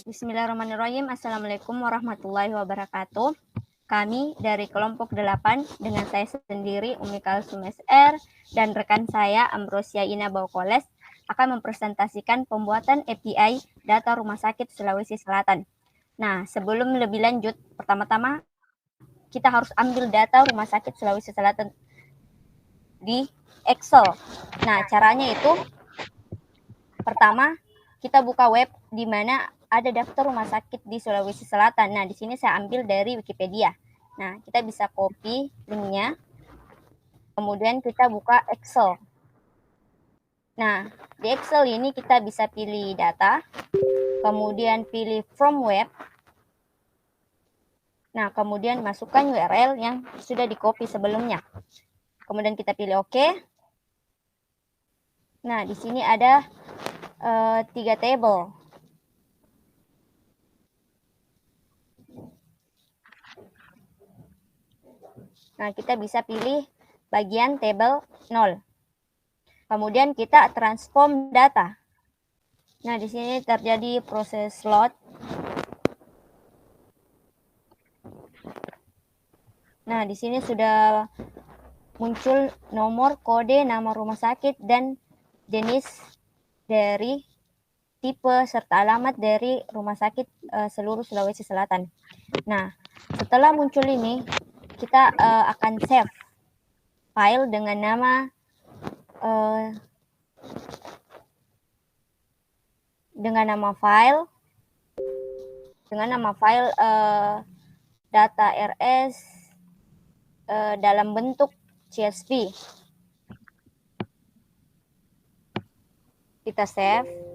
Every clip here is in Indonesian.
Bismillahirrahmanirrahim. Assalamualaikum warahmatullahi wabarakatuh. Kami dari kelompok 8 dengan saya sendiri Umi Kalsum SR dan rekan saya Ambrosia Ina Baukoles akan mempresentasikan pembuatan API data Rumah Sakit Sulawesi Selatan. Nah, sebelum lebih lanjut, pertama-tama kita harus ambil data Rumah Sakit Sulawesi Selatan di Excel. Nah, caranya itu pertama kita buka web di mana ada daftar rumah sakit di Sulawesi Selatan. Nah, di sini saya ambil dari Wikipedia. Nah, kita bisa copy linknya. Kemudian kita buka Excel. Nah, di Excel ini kita bisa pilih data. Kemudian pilih from web. Nah, kemudian masukkan URL yang sudah di-copy sebelumnya. Kemudian kita pilih OK. Nah, di sini ada 3 table. Nah, kita bisa pilih bagian table 0. Kemudian kita transform data. Nah, di sini terjadi proses load. Nah, di sini sudah muncul nomor, kode, nama rumah sakit, dan jenis dari tipe serta alamat dari rumah sakit seluruh Sulawesi Selatan. Nah, setelah muncul ini, kita akan save file dengan nama file data RS dalam bentuk CSV. Kita save.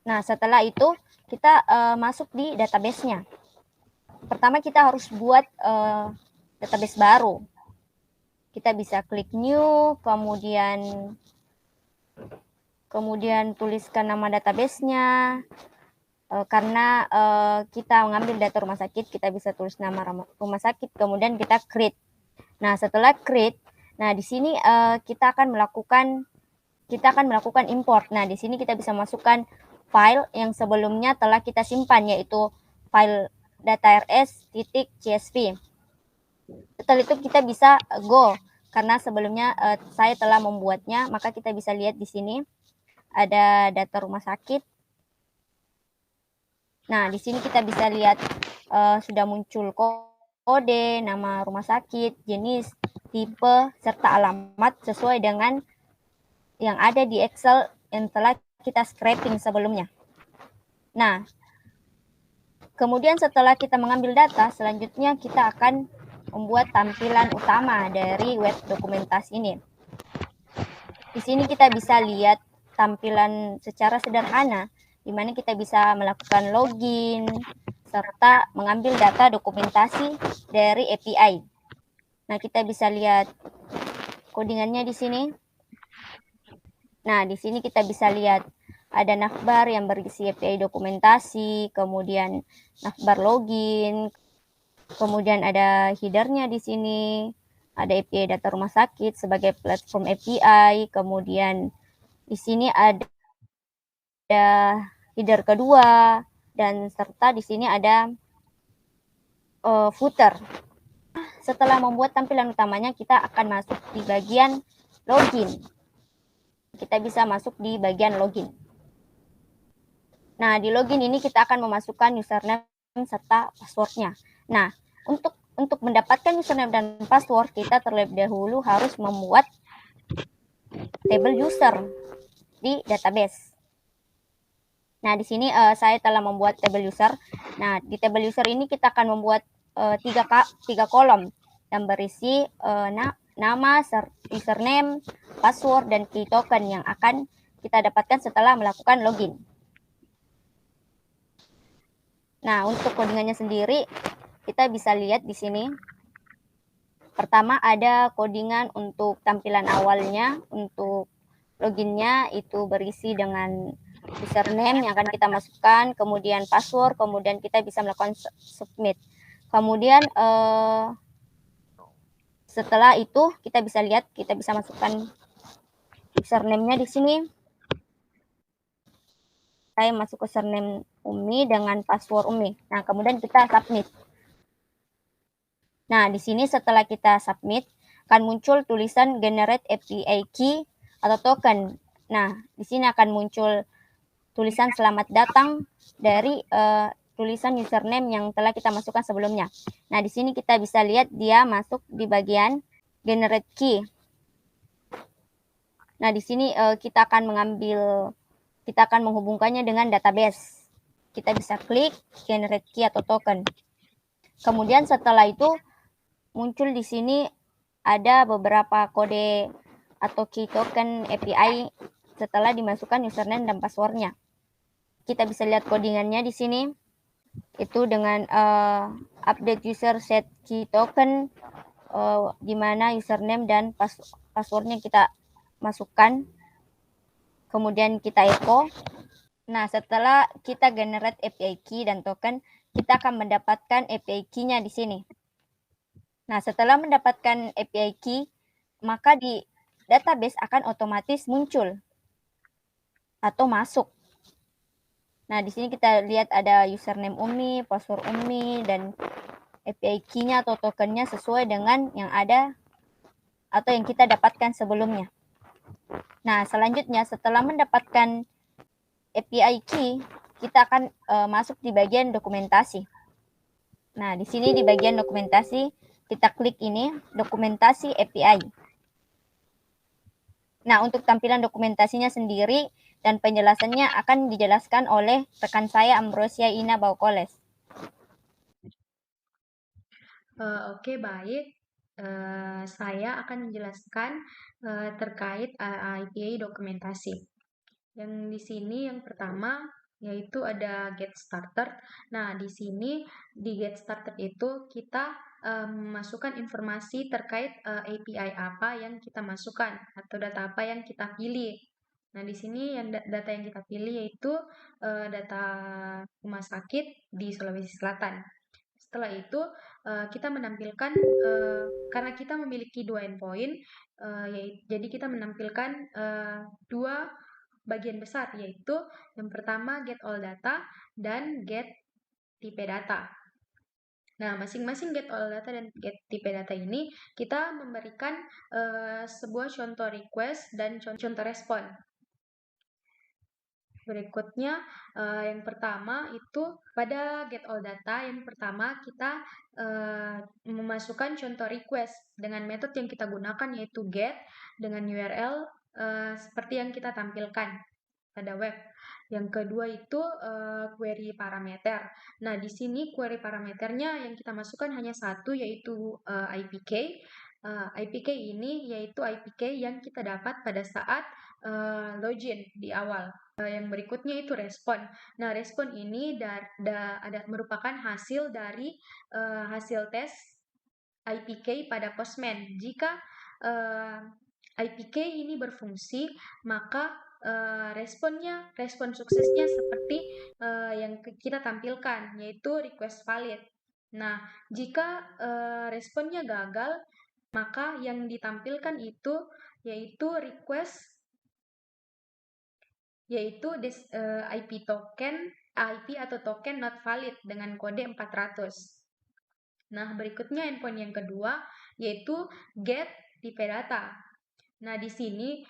Nah, setelah itu kita masuk di database-nya. Pertama kita harus buat database baru. Kita bisa klik new, kemudian tuliskan nama database-nya. Karena kita mengambil data rumah sakit, kita bisa tulis nama rumah sakit, kemudian kita create. Nah, setelah create, nah di sini kita akan melakukan import. Nah, di sini kita bisa masukkan file yang sebelumnya telah kita simpan, yaitu file data rs.csv. Setelah itu kita bisa go, karena sebelumnya saya telah membuatnya, maka kita bisa lihat di sini ada data rumah sakit. Nah, di sini kita bisa lihat sudah muncul kode, nama rumah sakit, jenis, tipe, serta alamat sesuai dengan yang ada di Excel yang telah kita scraping sebelumnya. Nah, kemudian setelah kita mengambil data, selanjutnya kita akan membuat tampilan utama dari web dokumentasi ini. Di sini kita bisa lihat tampilan secara sederhana, di mana kita bisa melakukan login, serta mengambil data dokumentasi dari API. Nah, kita bisa lihat codingannya di sini. Nah, di sini kita bisa lihat ada navbar yang berisi API dokumentasi, kemudian navbar login, kemudian ada header-nya di sini, ada API data rumah sakit sebagai platform API, kemudian di sini ada header kedua, dan serta di sini ada footer. Setelah membuat tampilan utamanya, kita akan masuk di bagian login. Kita bisa masuk di bagian login. Nah, di login ini kita akan memasukkan username serta passwordnya. Nah, untuk mendapatkan username dan password, kita terlebih dahulu harus membuat table user di database. Nah, di sini saya telah membuat table user. Nah, di table user ini kita akan membuat 3 kolom yang berisi nama, username, password, dan key token yang akan kita dapatkan setelah melakukan login. Nah, untuk codingannya sendiri, kita bisa lihat di sini. Pertama ada codingan untuk tampilan awalnya, untuk loginnya itu berisi dengan username yang akan kita masukkan, kemudian password, kemudian kita bisa melakukan submit. Kemudian Setelah itu kita bisa lihat, kita bisa masukkan username-nya di sini. Saya masuk username Umi dengan password Umi. Nah, kemudian kita submit. Nah, di sini setelah kita submit, akan muncul tulisan generate API key atau token. Nah, di sini akan muncul tulisan selamat datang dari tulisan username yang telah kita masukkan sebelumnya. Nah, di sini kita bisa lihat dia masuk di bagian generate key. Nah, di sini kita akan menghubungkannya dengan database. Kita bisa klik generate key atau token. Kemudian setelah itu muncul di sini ada beberapa kode atau key token API setelah dimasukkan username dan passwordnya. Kita bisa lihat codingannya di sini. Itu dengan update user set key token, di mana username dan passwordnya kita masukkan. Kemudian kita echo. Nah, setelah kita generate API key dan token, kita akan mendapatkan API key-nya di sini. Nah, setelah mendapatkan API key, maka di database akan otomatis muncul atau masuk. Nah, di sini kita lihat ada username Umi, password Umi, dan API key-nya atau tokennya sesuai dengan yang ada atau yang kita dapatkan sebelumnya. Nah, selanjutnya setelah mendapatkan API key, kita akan masuk di bagian dokumentasi. Nah, di sini di bagian dokumentasi, kita klik ini, dokumentasi API. Nah, untuk tampilan dokumentasinya sendiri dan penjelasannya akan dijelaskan oleh rekan saya Ambrosia Ina Baukoles. Oke, baik. Saya akan menjelaskan terkait IPA dokumentasi. Yang di sini yang pertama yaitu ada get started. Nah, di sini di get started itu kita memasukkan informasi terkait API apa yang kita masukkan atau data apa yang kita pilih. Nah, di sini yang data yang kita pilih yaitu data rumah sakit di Sulawesi Selatan. Setelah itu kita menampilkan karena kita memiliki dua endpoint, jadi kita menampilkan dua bagian besar, yaitu yang pertama get all data dan get tipe data. Nah, masing-masing get all data dan get tipe data ini kita memberikan sebuah contoh request dan contoh respon. Berikutnya, yang pertama itu pada get all data, yang pertama kita memasukkan contoh request dengan metode yang kita gunakan yaitu get dengan URL seperti yang kita tampilkan pada web. Yang kedua itu query parameter. Nah, di sini query parameternya yang kita masukkan hanya satu yaitu IPK. IPK ini yaitu IPK yang kita dapat pada saat login di awal. Yang berikutnya itu respon. Nah, respon ini merupakan hasil dari hasil tes IPK pada Postman. Jika IPK ini berfungsi, maka respon suksesnya seperti yang kita tampilkan, yaitu request valid. Nah, jika responnya gagal, maka yang ditampilkan itu yaitu request yaitu IP atau token not valid dengan kode 400. Nah, berikutnya endpoint yang kedua yaitu get tipe data. Nah, di sini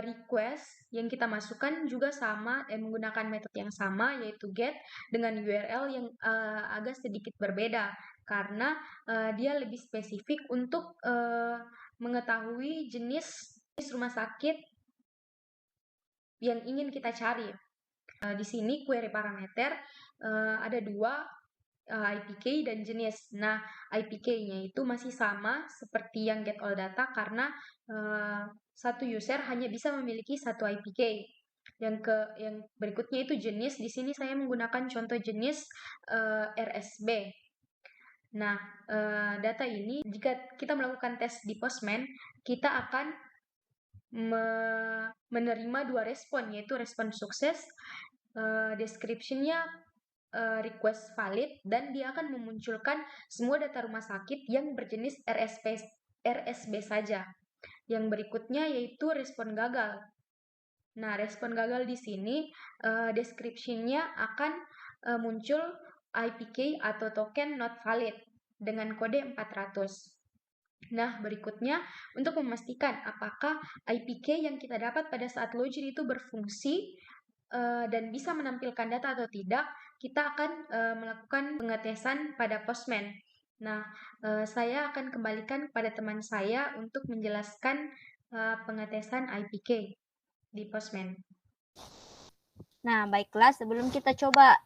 request yang kita masukkan juga sama menggunakan metode yang sama yaitu get dengan URL yang agak sedikit berbeda karena dia lebih spesifik untuk mengetahui jenis rumah sakit yang ingin kita cari. Di sini query parameter ada dua, IPK dan jenis. Nah, IPK-nya itu masih sama seperti yang get all data karena satu user hanya bisa memiliki satu IPK. Yang berikutnya itu jenis. Di sini saya menggunakan contoh jenis RSB. Nah, data ini jika kita melakukan tes di Postman, kita akan menerima dua respon, yaitu respon sukses, description-nya request valid, dan dia akan memunculkan semua data rumah sakit yang berjenis RSP RSB saja. Yang berikutnya yaitu respon gagal. Nah, respon gagal di sini description-nya akan muncul IPK atau token not valid dengan kode 400. Nah, berikutnya untuk memastikan apakah IPK yang kita dapat pada saat login itu berfungsi dan bisa menampilkan data atau tidak, kita akan melakukan pengetesan pada Postman. Nah, saya akan kembalikan kepada teman saya untuk menjelaskan pengetesan IPK di Postman. Nah, baiklah, sebelum kita coba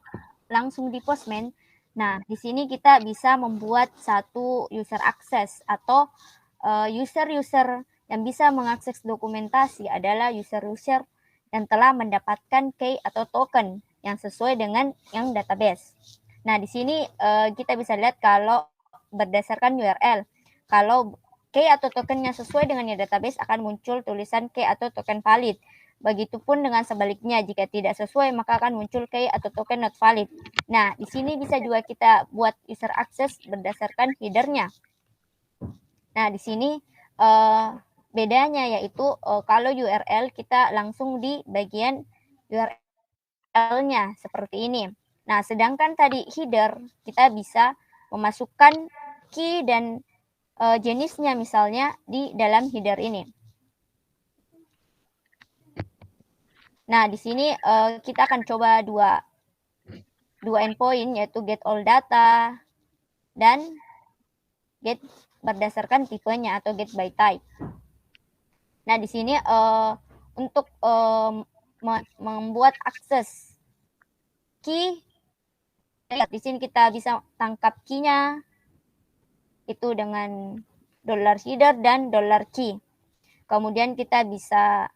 langsung di Postman, nah, di sini kita bisa membuat satu user access atau user-user yang bisa mengakses dokumentasi adalah user-user yang telah mendapatkan key atau token yang sesuai dengan yang database. Nah, di sini kita bisa lihat kalau berdasarkan URL, kalau key atau tokennya sesuai dengan yang database akan muncul tulisan key atau token valid. Begitupun dengan sebaliknya, jika tidak sesuai maka akan muncul key atau token not valid. Nah, di sini bisa juga kita buat user access berdasarkan header-nya. Nah, di sini bedanya yaitu kalau URL kita langsung di bagian URL-nya seperti ini. Nah, sedangkan tadi header kita bisa memasukkan key dan jenisnya misalnya di dalam header ini. Nah, di sini kita akan coba dua endpoint yaitu get all data dan get berdasarkan tipenya atau get by type. Nah, di sini untuk membuat akses key, di sini kita bisa tangkap key-nya itu dengan $header dan $key. Kemudian kita bisa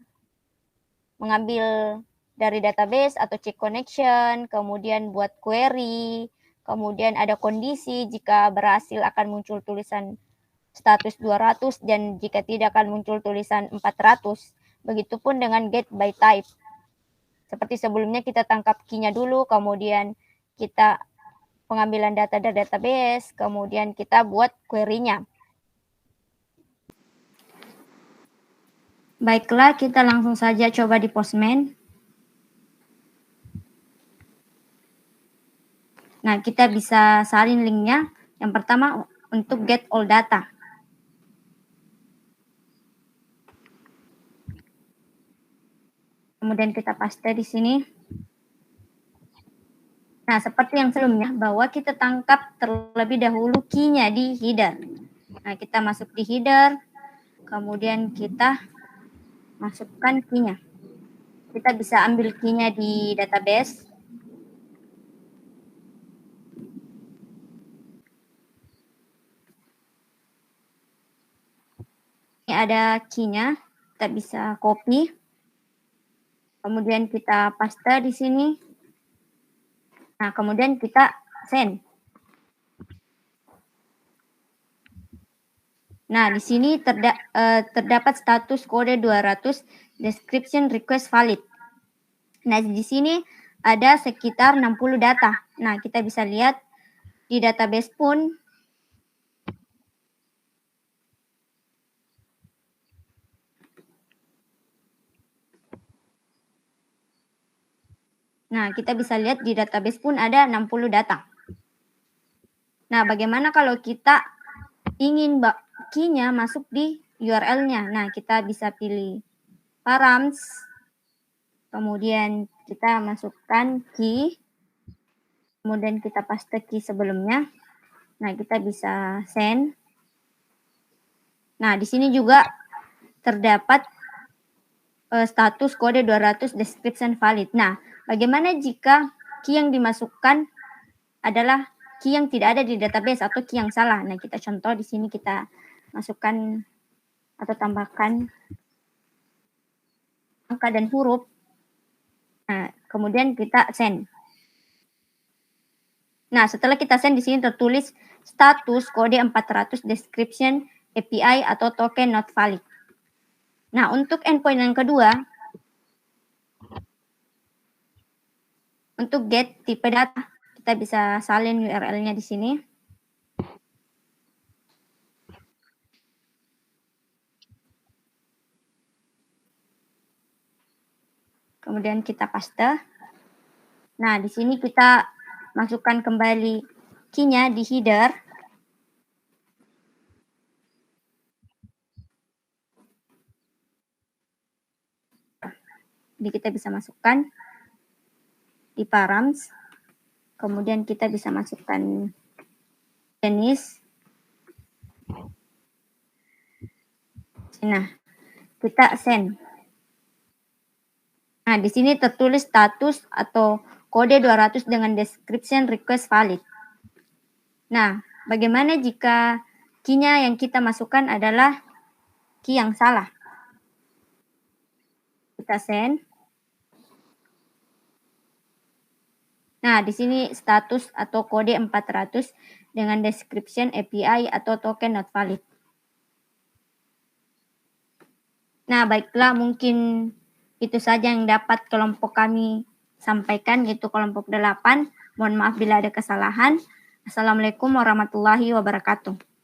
mengambil dari database atau check connection, kemudian buat query, kemudian ada kondisi jika berhasil akan muncul tulisan status 200 dan jika tidak akan muncul tulisan 400. Begitupun dengan get by type. Seperti sebelumnya kita tangkap key-nya dulu, kemudian kita pengambilan data dari database, kemudian kita buat query-nya. Baiklah, kita langsung saja coba di Postman. Nah, kita bisa salin linknya. Yang pertama untuk get all data. Kemudian kita paste di sini. Nah, seperti yang sebelumnya, bahwa kita tangkap terlebih dahulu key-nya di header. Nah, kita masuk di header, kemudian kita masukkan key-nya. Kita bisa ambil key-nya di database. Ini ada key-nya, kita bisa copy. Kemudian kita paste di sini. Nah, kemudian kita send. Nah, di sini terdapat status kode 200 description request valid. Nah, di sini ada sekitar 60 data. Nah, kita bisa lihat di database pun Nah, kita bisa lihat di database pun ada 60 data. Nah, bagaimana kalau kita ingin key-nya masuk di URL-nya? Nah, kita bisa pilih params, kemudian kita masukkan key, kemudian kita paste key sebelumnya. Nah, kita bisa send. Nah, di sini juga terdapat status kode 200 description valid. Nah, bagaimana jika key yang dimasukkan adalah key yang tidak ada di database atau key yang salah? Nah, kita contoh di sini kita masukkan atau tambahkan angka dan huruf. Nah, kemudian kita send. Nah, setelah kita send di sini tertulis status kode 400 description API atau token not valid. Nah, untuk endpoint yang kedua, untuk get tipe data, kita bisa salin URL-nya di sini. Kemudian kita paste. Nah, di sini kita masukkan kembali key-nya di header. Jadi kita bisa masukkan di params. Kemudian kita bisa masukkan jenis. Nah, kita send. Nah, di sini tertulis status atau kode 200 dengan description request valid. Nah, bagaimana jika key-nya yang kita masukkan adalah key yang salah? Kita send. Nah, di sini status atau kode 400 dengan description API atau token not valid. Nah, baiklah, mungkin itu saja yang dapat kelompok kami sampaikan, yaitu kelompok 8. Mohon maaf bila ada kesalahan. Assalamualaikum warahmatullahi wabarakatuh.